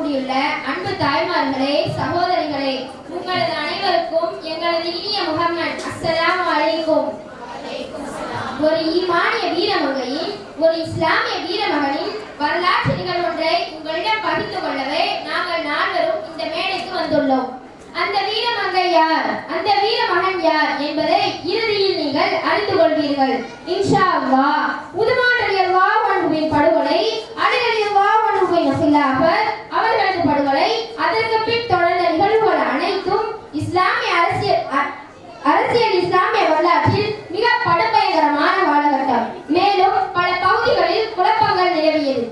கூடியுள்ள அன்பு தாய்மார்களே, சகோதரிகளே, உங்களது அனைவருக்கும் எங்களது இனிய முஹம்மத் அஸ்ஸலாமு அலைக்கும். ஒரு ஈமானிய வீரமங்கையின், ஒரு இஸ்லாமிய வீரமகனின் வரலாற்று நிகழ்வொன்றை உங்களிடம் பகிர்ந்து கொள்ளவே நாங்கள் நால்வரும் இந்த மேடைக்கு வந்துள்ளோம். அந்த வீரமங்கை யார், அந்த வீரமகன் யார் என்பதை இறுதியில் நீங்கள் அறிந்து கொள்வீர்கள் இன்ஷா அல்லாஹ். உதுமான் ரலியல்லாஹு அன்ஹுவின் படுகொலை, அலி ரலியல்லாஹு அன்ஹுவின் ஹிலாஃபத் அவர்களது படுகொலை, அதற்கு பின் தொடர்ந்த நிகழ்வுகள் அனைத்தும் இஸ்லாமிய அரசியல் இஸ்லாமிய வரலாற்றில் மிக படுபயங்கரமான காலகட்டம். மேலும் பல பகுதிகளில் குழப்பங்கள் நிலவியது.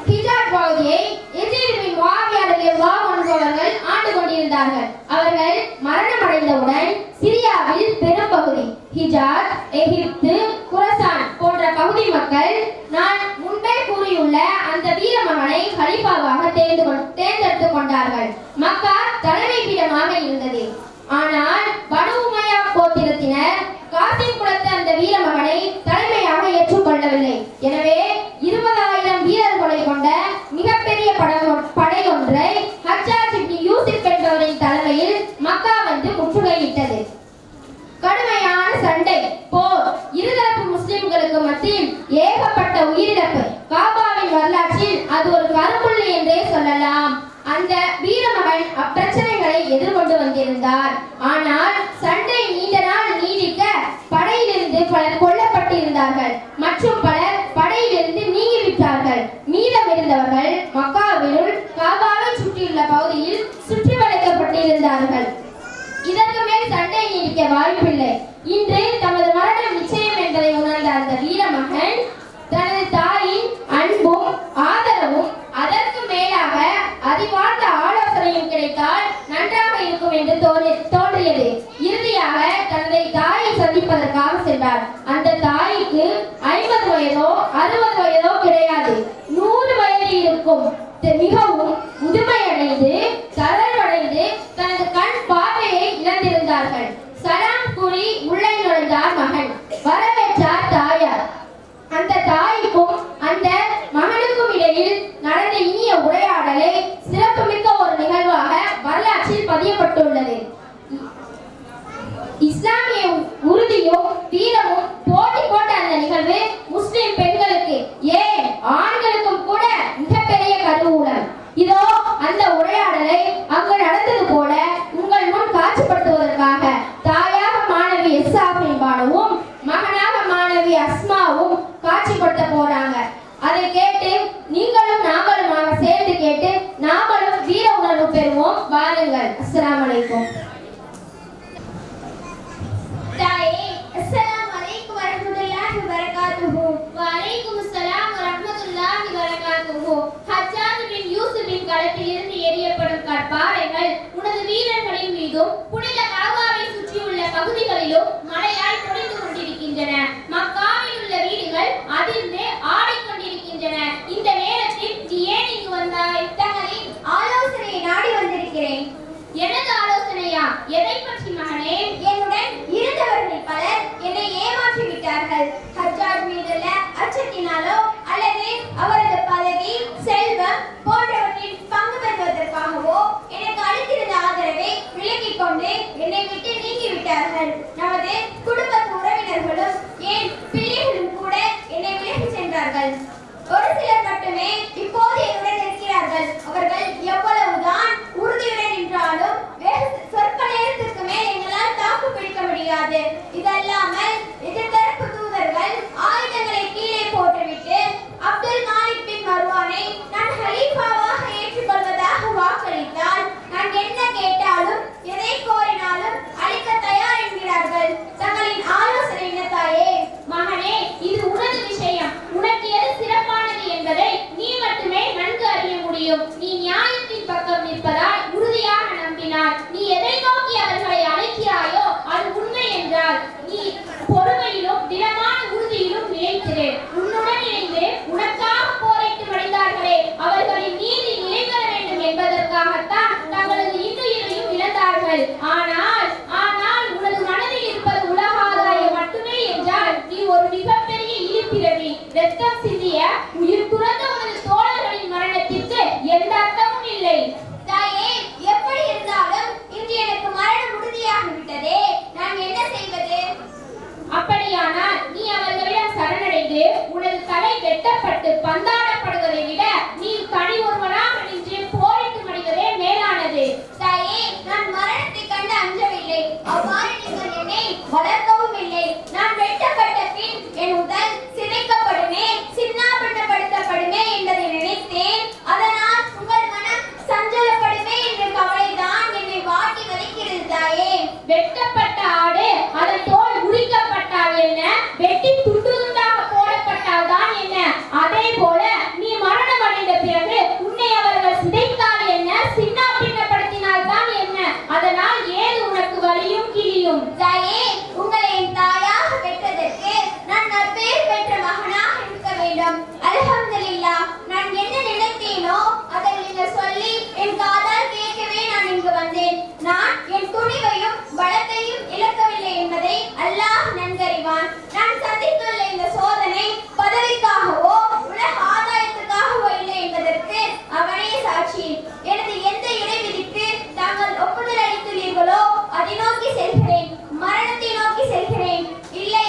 ஹிஜாஸ் பகுதியை யஸீத் பின் முஆவியா ரலியல்லாஹு அன்ஹு அவர்கள் ஆண்டு கொண்டிருந்தார்கள். அவர்கள் மரணமடைந்தவுடன் சிரியாவில் பெரும்பகுதி ஹிஜாஸ், எகிப்து, குரசான் போன்ற பகுதி மக்கள் நான் முன்பே கூறியுள்ள அந்த வீரமகனை கலீஃபாவாக தேர்ந்தெடுத்துக் கொண்டார்கள். மக்கா தலைமை பீடமாக இருந்தது. ஆனால் பனு உமையா கோத்திரத்தினர் காசிம் குலத்து அந்த வீரமகனை தலைமையாக ஏற்றுக்கொள்ளவில்லை. எனவே 20,000 வீரர்களை கொண்ட மிகப்பெரிய படையொன்றை ஹஜ்ஜாஜ் இப்னு யூசுப் என்பவரின் தலைமையில் மக்கா வந்து முற்றுகையிட்டது. கடுமையான சண்டை, போர், இருதரப்பு முஸ்லிம்களுக்கு மத்தியில் ஏகப்பட்ட உயிரிழப்பு. காபாவின் வரலாற்றில் அது ஒரு கரும்புள்ளி என்றே சொல்லலாம். அந்த வீரமகன் அப்பிரச்சனைகளை எதிர்கொண்டு வந்திருந்தார். ஆனால் சண்டை நீண்ட நாள் நீடிக்க படையிலிருந்து பலர் கொல்லப்பட்டிருந்தார்கள் மற்றும் பலர் படையிலிருந்து நீங்கிவிட்டார்கள். மீதமிருந்தவர்கள் மக்காவிலுள் காபாவை சுற்றியுள்ள பகுதியில் சுற்றி வளைக்கப்பட்டிருந்தார்கள். இதற்கு மேல் சண்டை நீடிக்க வாய்ப்பில்லை. இன்று தமது மரணம் நிச்சயம் என்பதை உணர்ந்த அந்த வீரமகன் தனது தாயின் அன்பும் ஆதரவும், அதற்கு மேலாக அறிவார்ந்த ஆலோசனையும் கிடைத்தால் நன்றாக இருக்கும் என்று தோன்றியது. இறுதியாக தனது தாயை சந்திப்பதற்காக சென்றார். அந்த தாய்க்கு 50 வயதோ 60 வயதோ கிடையாது, 100 வயது இருக்கும். மிகவும் முதுமையடைந்து தளர்வடைந்து தனது கண் பார்வையை இழந்திருந்தார்கள். சலாம் கூறி உள்ளே நுழைந்தார் மகன். வரவேற்றார் தாயார். அந்த தாய்க்கும் அந்த மகனுக்கும் இடையில் நடந்த இனிய உரையாடலை சிறப்புமிக்க ஒரு நிகழ்வாக வரலாற்றில் பதியப்பட்டுள்ளது. இஸ்லாமிய உறுதியும் வீரமும் போட்டி போட்ட அந்த நிகழ்வு முஸ்லிம் பெண்களுக்கு, ஏன் ஆண்களுக்கும் கூட மிகப்பெரிய கருவூலம். இதோ அந்த உரையாடலை அங்கு நடந்தது போல உங்கள் முன் காட்சிப்படுத்துவதற்காக தாயாக மாணவி எஸ்ஸாஃபின் பானுவும் மகனாக மாணவி அஸ்மாவும் காட்சிப்படுத்த போறாங்க. அதை கேட்டு நீங்களும் நாங்களுமாக சேர்ந்து கேட்டு நாமளும் வீர உணர்வு பெறுவோம். வாருங்கள். அஸ்ஸலாமு அலைக்கும். தாயே, அஸ்ஸலாமு அலைக்கும் வரஹ்மத்துல்லாஹி வபரகாத்துஹு. வஅலைக்கும் அஸ்ஸலாம் வரஹ்மத்துல்லாஹி வபரகாத்துஹு. ஹஜ்ஜாஜ் பின் யூசுஃபின் களத்திலிருந்து எரியப்படும் கற்பாறைகள் உனது வீரர்களின் மீதும் புனித காபாவை சுற்றியுள்ள பகுதிகளிலும் மழையால் பொழிந்து கொண்டிருக்கின்றன. மக்காவில் உள்ள வீடுகள் அதிர்ந்து ஆடிக்கொண்டிருக்கின்றன. இந்த நேரத்தில் நீ ஏன் இங்கு வந்தாய்? தங்களின் ஆலோசனையை நாடி வந்திருக்கிறேன். எனது ஆலோசனையா? எதை பற்றி மகனே? என்னுடன் இருந்தவர்கள் பலர் என்னை ஏமாற்றி விட்டார்கள். ஹஜ்ஜாஜ் மீதுள்ள அச்சத்தினாலோ அல்லது அவரது பதவி, செல்வம் போன்றவற்றில் பங்கு பெறுவதற்காகவோ எனக்கு அளித்திருந்த ஆதரவை விலக்கிக் கொண்டு என்னை விட்டு நீங்கிவிட்டார்கள். நமது குடும்பத்து உறவினர்களும் ஏன் பிள்ளைகளும் கூட என்னை விலகி சென்றார்கள். ஒரு சிலர் மட்டுமே இப்போது என்னுடன் இருக்கிறார்கள். அவர்கள் எவ்வளவுதான் உறுதியுடன் நின்றாலும் சொற்ப நேரத்திற்கு மேல் எங்களால் தாக்கு பிடிக்க முடியாது. இதல்லாமல் எதிர்த்தரப்பு தூதர்கள் ஆயுதங்களை கீழே போட்டுவிட்டு அப்துல் மாலிக் பின் மர்வானை நான் ஹலீஃபாவாக ஏற்றுக்கொள்வதாக வாக்களித்தால் நான் என்ன கேட்டாலும் எதை கோரினாலும் அளிக்க தயார் என்கிறார்கள். தங்களின் ஆலோசனை என்ன தாயே? மகனே, இது உனது விஷயம். உனக்கு எது சிறப்பானது என்பதை நீ மட்டுமே நன்கு அறிய முடியும். நீ நியாயத்தின் பக்கம் நிற்பதால் உறுதியாக நம்பினார். நீ எதை நோக்கி அவர்களை அழைக்கிறாயோ அது உண்மை என்றால் நீ பொறுமையிலும் திடமான உறுதியிலும் நிலைத்திரு. உன்னுடன் இணைந்து உனக்காக போரிட்டு மடிந்தார்களே, அவர்களின் நீதி நிலை பெற வேண்டும் என்பதற்காகத்தான் தங்களது இன்னுயிரையும் இழந்தார்கள். ஆனால் உனது மனதில் இருப்பது உலக ஆதாயம் மட்டுமே என்றால் நீ ஒரு மிகப்பெரிய இழிப்பிறவி. ரத்தம் சிந்திய உயிர் துறந்த உனது தோழர்களின் மரணத்திற்கு எந்த இல்லை. தாயே, எப்படி இருந்தாலும் இன்று எனக்கு மரணம் உறுதியாகிவிட்டதே, நான் என்ன செய்வது? அப்படியானால் நீ அவர்களிடம் சரணடைந்து உனது தலை வெட்டப்பட்டு பந்தாடப்படுவதை விட நீ தனி ஒருவனாக நின்று போரிட்டு மடிவதே மேலானது. தாயே, நான் மரணத்தை கண்டு அஞ்சவில்லை. அவ்வாறு நீங்கள் என்னை வளர்க்கவும் இல்லை. நான் வெட்டப்பட்ட பின் என் உடல் சிதைக்கப்படுமே, சின்னாபின்னப்படுத்தப்படுமே என்பதை நினைத்தேன். அதனால் உங்கள் மனம் சஞ்சலப்படுமே என்ற கவலைதான் என்னை வாட்டி வதைக்கிறது. தாயே, வெட்டப்பட்ட ஆடு அதன் தோல் உரிக்கப்பட்டால் என்ன, வெட்டி துண்டு துண்டாக போடப்பட்டால் தான் என்ன? அதே போல நீ மரணம் அடைந்த பிறகு உன்னை அவர்கள் சிதைத்தால் என்ன, சின்ன பின்னப்படுத்தினால் தான் என்ன? அதனால் ஏது உனக்கு வலியும் கிளியும்? தாயே, உங்களை என் தாயாக பெற்றதற்கு நான் நற்பெயர் பெற்ற மகனாக இருக்க வேண்டும். அல்ஹம்துலில்லாஹ். நான் என்ன நினைத்தேனோ அதை நீங்கள் சொல்லி என் காதால் கேட்கவே நான் இங்கு வந்தேன். நான் என் துணிவையும் பலத்தையும் இழக்கவில்லை என்பதை அல்லாஹ் நன்கறிவான். நான் சந்தித்துள்ள இந்த சோதனை பதவிக்காகவோ உலக ஆதாயத்துக்காகவோ இல்லை என்பதற்கு அவனே சாட்சி. எனது எந்த இறைவிதிக்கு தாங்கள் ஒப்புதல் அளித்துள்ளீர்களோ அதை நோக்கி செல்கிறேன். மரணத்தை நோக்கி செல்கிறேன். இல்லை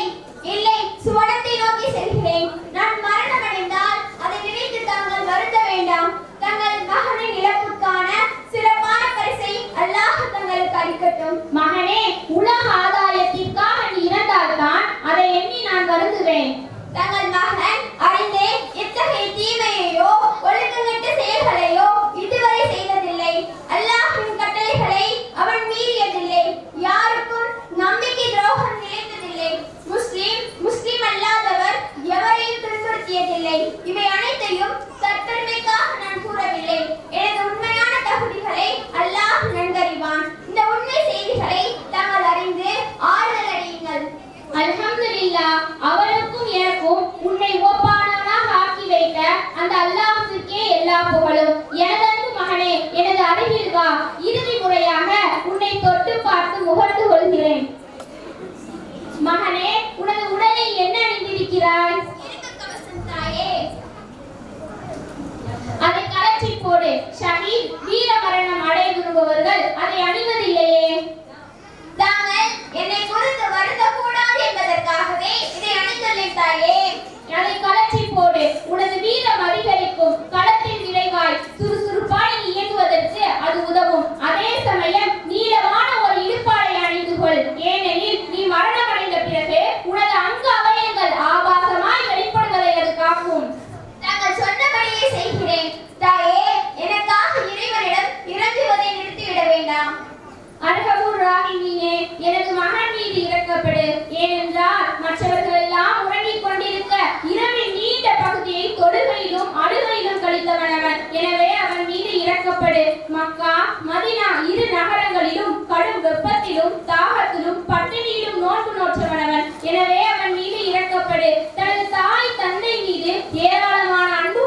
இல்லை, சுவனத்தை நோக்கி செல்கிறேன். நான் மரணம் அடைந்தால் அதை நினைத்து தாங்கள் வருத்த வேண்டாம். தங்கள் மகனின் இழப்புக்கான சிறப்பான பரிசை அல்லாஹ் தங்களுக்கு அளிக்கட்டும். மகனே, உலக ஆதாயத்திற்காக நீ இறந்தால்தான் அதை எண்ணி நான் வருந்துவேன். தங்கள் மகன் அடைந்தே எத்தகைய தீமையையோ ஒழுக்கங்கெட்ட செயல்களையோ இதுவரை செய்ததில்லை. அல்லாஹ்வின் கட்டளைகளை அவன் மீறியதில்லை. யாருக்கும் நம்பிக்கை துரோகம் நிலைத்ததில்லை. முஸ்லிம் அல்லாதவர் எவரையும் துன்புறுத்தியதில்லை. இவை அனைத்தையும் தற்பெருமைக்காக நான் கூறவில்லை. எனது உண்மையான தகுதிகளை அல்லாஹ் நன்கறிவான். இந்த உண்மை செய்திகளை தாங்கள் அறிந்து ஆறுதல் அடையுங்கள். அல்ஹம்துலில்லாஹ். அவருக்கும் எனக்கும் உன்னை ஒப்பானவனாக ஆக்கி வைத்த அந்த அல்லாஹ்வுக்கே எல்லா புகழும். எனதன்பு மகனே, எனது அருகில் வா. இறுதி முறையாக உன்னை தொட்டு பார்த்து முகர்ந்து கொள்கிறேன். மகனே, உனது உடலில் என்ன அணிந்திருக்கிறாய்? தாயே, அதை கலற்றி போடு. ஷஹீத், வீர மரணம் அடைய விரும்புபவர்கள் அதை அணிவதில்லையே. தாங்கள் என்னை குறித்து வருந்தக்கூடாது என்பதற்காகவே இதை அணிந்துள்ளேன் தாயே. அதை கலற்றி போடு. உனது வீரம் அதிகரிக்கும். களத்தில் விரைவாய் சுறுசுறுப்பாய் நீ இயங்குவதற்கு அது உதவும். அதே சமயம் நீளமான ஒரு இடுப்பாடை அணிந்து கொள். ஏனெனில் நீ மரணம் அடைந்த பிறகு உனது அங்க அவயங்கள் ஆபாசமாய் வெளிப்படுவதை அது காக்கும். தாங்கள் சொன்னபடியே செய்கிறேன் தாயே. எனக்காக இறைவனிடம் இறங்குவதை நிறுத்திவிட வேண்டாம். அர்ஹமுர் ராஹிமீனே, எனது மகன் மீது இறக்கப்படு. ஏனென்றால் மற்றவர்கள் எல்லாம் உறங்கிக் கொண்டிருக்க இரவின் நீண்ட பகுதியை தொடுகையிலும் அடுகையிலும் கழித்தவன் அவன். எனவே அவன் மீது இறக்கப்படு. மக்கா, மதினா இரு நகரங்களிலும் கடும் வெப்பத்திலும் தாகத்திலும் பட்டினியிலும் நோன்பு நோற்றவன் அவன். எனவே அவன் மீது இறக்கப்படு. தனது தாய் தந்தை மீது ஏராளமான அன்பு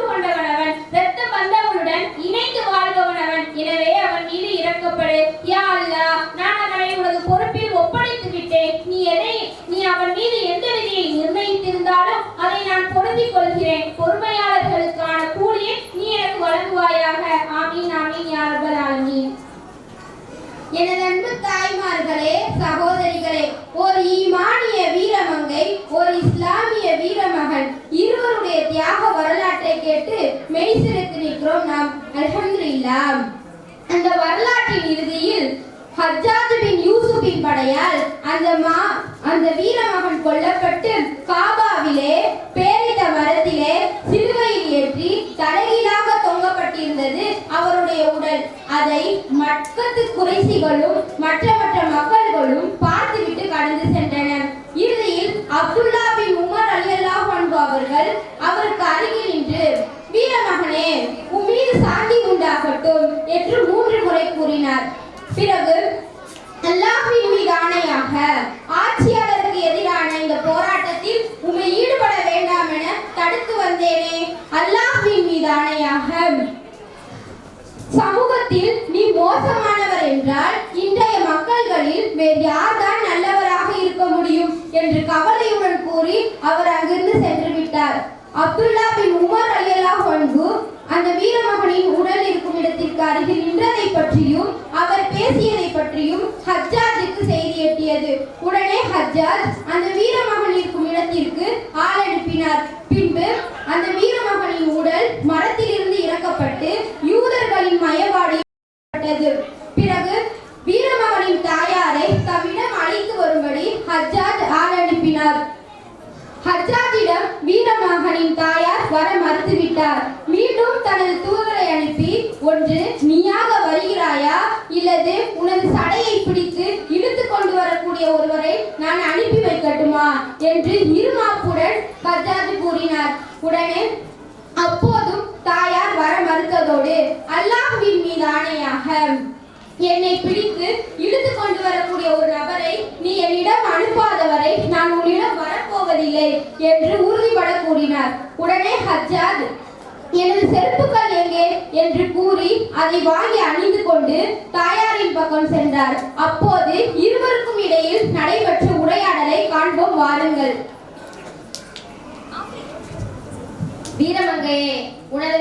கொண்டவன் அவன். இரத்த பந்தங்களுடன் இணைந்து வாழ்பவன் அவன். எனவே அவன் மீது இறக்கப்படு. யா அல்லாஹ், நான் அவனை உனது பொறுப்பில் ஒப்படைத்து விட்டேன். நீ அவன் மீது எந்த விதியை நிர்ணயித்திருந்தாலும் அதை நான் பொருந்திக் கொள்கிறேன். பொறுமையாளர்களுக்கான கூலியை நீ எனக்கு வழங்குவாயாக. ஆமீன் ஆமீன் யா ரப்பல் ஆலமீன். எனது அன்பு தாய்மார்களே, சகோதரிகளே, ஒரு ஈமானிய வீரமங்கை, ஒரு இஸ்லாமிய வீரமகன் இருவருடைய தியாக வரலாற்றை கேட்டு மெய்சிலிர்த்து நிற்கிறோம் நாம். அல்ஹம்துலில்லாஹ். அந்த வரலாற்றின் இறுதியில் ஹஜ்ஜாஜ் பின் யூசுஃபின் படையால் அந்த வீரமகன் கொல்லப்பட்டு காபாவிலே பேரிட்ட மரத்திலே சிலுவையில் ஏற்றி தலைகீழாக தொங்கப்பட்டிருந்தது அவருடைய உடல். அதை மக்கத்து குறைசிகளும் மற்ற மக்கள்களும் பார்த்துவிட்டு கடந்து சென்றனர். இறுதியில் அப்துல்லா பின் உமர் ரலியல்லாஹு அன்ஹு அவர்கள் அவருக்கு அருகில் நின்று, வீரமகனே, உன் மீது சாந்தி உண்டாகட்டும் என்று 3 முறை கூறினார். பிறகு அல்லாஹ்வின் மீது ஆணையாக, ஆட்சியாளருக்கு எதிரான இந்த போராட்டத்தில் உம்மை ஈடுபட வேண்டாம் என தடுத்து வந்தேனே, அல்லாஹ்வின் மீது ஆணையாக, சமூகத்தில் நீ மோசமானவர் என்றால் இன்றைய மக்கள்களில் வேறு யார்தான் நல்லவராக இருக்க முடியும் என்று கவலையுடன் கூறி அவர் அங்கிருந்து சென்று விட்டார். அப்துல்லா பின் உமர் ரலியல்லாஹு அன்ஹு அந்த வீரமகனின் உடல் இருக்கும் இடத்திற்கு அருகில் நின்றதை பற்றியும் அவர் பேசியதை பற்றியும் ஹஜ்ஜாஜுக்கு செய்தி எட்டியது. உடனே ஹஜ்ஜாஜ் அந்த வீரமகன் இருக்கும் இடத்திற்கு ஆள் அனுப்பினார். பின்பு அந்த வீரமகனின் உடல் மரத்திலிருந்து இறக்கப்பட்டு யூதர்களின் மயவாடியது. பிறகு வீரமகனின் தாயாரை தம்மிடம் அழைத்து வரும்படி ஹஜ்ஜாஜ் ஆள் அனுப்பினார். ஹஜ்ஜாஜிடம் வீரமகனின் தாயார் வர மறுத்துவிட்டார். மீண்டும் தனது தூதரை அனுப்பி, ஒன்று நீயாக வருகிறாயா இல்லது உனது சடையை பிடித்து இழுத்து கொண்டு வரக்கூடிய ஒருவரை நான் அனுப்பி வைக்கட்டுமா என்று இருமாப்புடன் ஹஜ்ஜாஜ் கூறினார். உடனே அப்போதும் தாயார் வர மறுத்ததோடு, அல்லாஹ்வின் மீது ஆணையாக என்னை பிடித்து இழுத்து கொண்டு வரக்கூடிய ஒரு நபரை நீ என்னிடம் அனுப்பாதவரை நான் உன்னிடம் வரப்போவதில்லை என்று உறுதிபட கூறினார். உடனே ஹஜ்ஜாஜ் எனது செருப்புகள் எங்கே என்று கூறி அதை வாங்கி அணிந்து கொண்டு தாயாரின் பக்கம் சென்றார். அப்போது இருவருக்கும் இடையில் நடைபெற்ற உரையாடலை காண்போம் வாருங்கள். வீரமங்கையே, உனது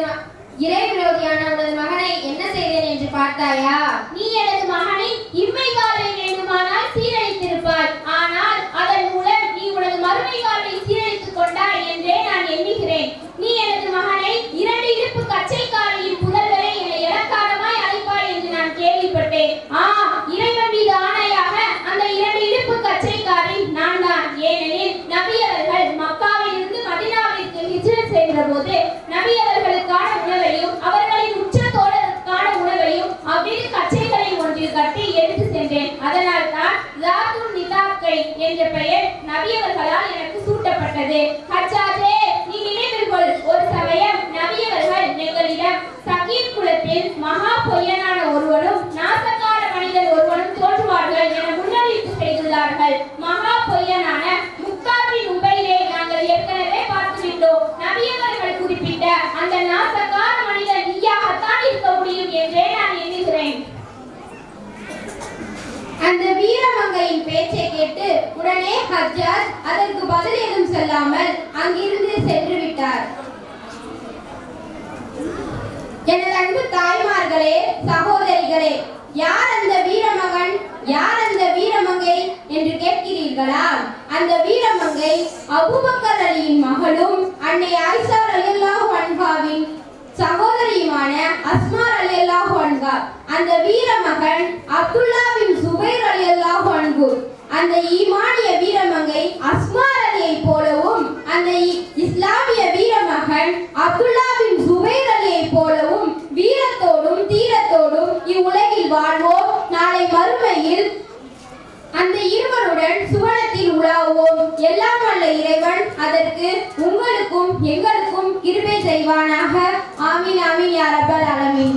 இறை விரோதியான உனது மகனை என்ன செய்தேன் என்று பார்த்தாயா? நீ எனது மகனை இம்மை காலை வேண்டுமானால் சீரழித்திருப்பாய். ஆனால் அதன் மூலம் நீ உனது மறுமை காலை சீரழித்துக் கொண்டாய் என்றே நான் எண்ணுகிறேன். நீ எனது மகனை 2 இடுப்பு கச்சைக்காரையின் புதல்வரை என்னை இலக்காரமாய் அழைப்பாய் என்று நான் கேள்விப்பட்டேன். இறைவன் மீது ஆணையாக அந்த 2 இடுப்பு கச்சைக்காரை நான் தான். ஏனெனில் நபி அவர்கள் மக்காவில் இருந்து மதீனாவிற்கு ஹிஜ்ரத் செய்த போது நபி அவர்களுக்கான உணவையும் அவர்களின் உச்ச தோழருக்கான உணவையும் அவ்விரு கச்சைகளில் ஒன்றில் கட்டி எடுத்து சென்றேன். அதனால் தான் ஜாத்துன் நிதாக்கை என்ற பெயர் நபி அவர்களால் எனக்கு சூட்டப்பட்டது. ஹஜ்ஜாஜே, நீ நினைவில் கொள், ஒரு சமயம் நபி அவர்கள் எங்களிடம் சகீர் குலத்தில் மகா பொய்யனான ஒருவனும் நாசக்கார மனிதன் ஒருவனும் தோன்றுவார்கள் என முன்னறிவிப்பு செய்துள்ளார்கள். மகா பொய்யனான முக்காபின் உபைரை நாங்கள் ஏற்கனவே பார்த்துவிட்டோம். நபி அவர்கள் குறிப்பிட்ட அந்த நாசக்கார மனிதன் நீயாகத்தான் இருக்க முடியும் என்றே நான் எண்ணுகிறேன். அந்த வீரமங்கையின் பேச்சை கேட்டு உடனே ஹஜ்ஜாஜ் அதற்கு பதில் ஏதும் சொல்லாமல் அங்கிருந்து சென்று விட்டார். எனது அன்பு தாய்மார்களே, சகோதரிகளே, யார் அந்த வீரமகன், யார் அந்த வீரமங்கை என்று கேட்கிறீர்களா? அந்த வீரமங்கை அபூபக்கர் அலியின் மகளும் அன்னை ஆயிஷா ரலியல்லாஹு அன்ஹாவின் சகோதரியுமான அஸ்மா ரலியல்லாஹு அன்ஹா. அந்த வீரமகன் அப்துல்லா பின் சுபைர் ரலியல்லாஹு அன்ஹு. அந்த ஈமானிய வீரமங்கை அஸ்மா ரலியை போலவும் அந்த இஸ்லாமிய வீரமகன் அப்துல்லா பின் சுபைர் அலியை போலவும் வீரத்தோடும் தீரத்தோடும் இவ்வுலகில் வாழ்வோம். நாளை மறுமையில் அந்த இருவருடன் சுவனத்தில் உலாவோம். எல்லாம் வல்ல இறைவன் அதற்கு உங்களுக்கும் எங்களுக்கும் கிருபை செய்வானாக. ஆமீன் ஆமீன் யா ரப்பல் ஆலமீன்.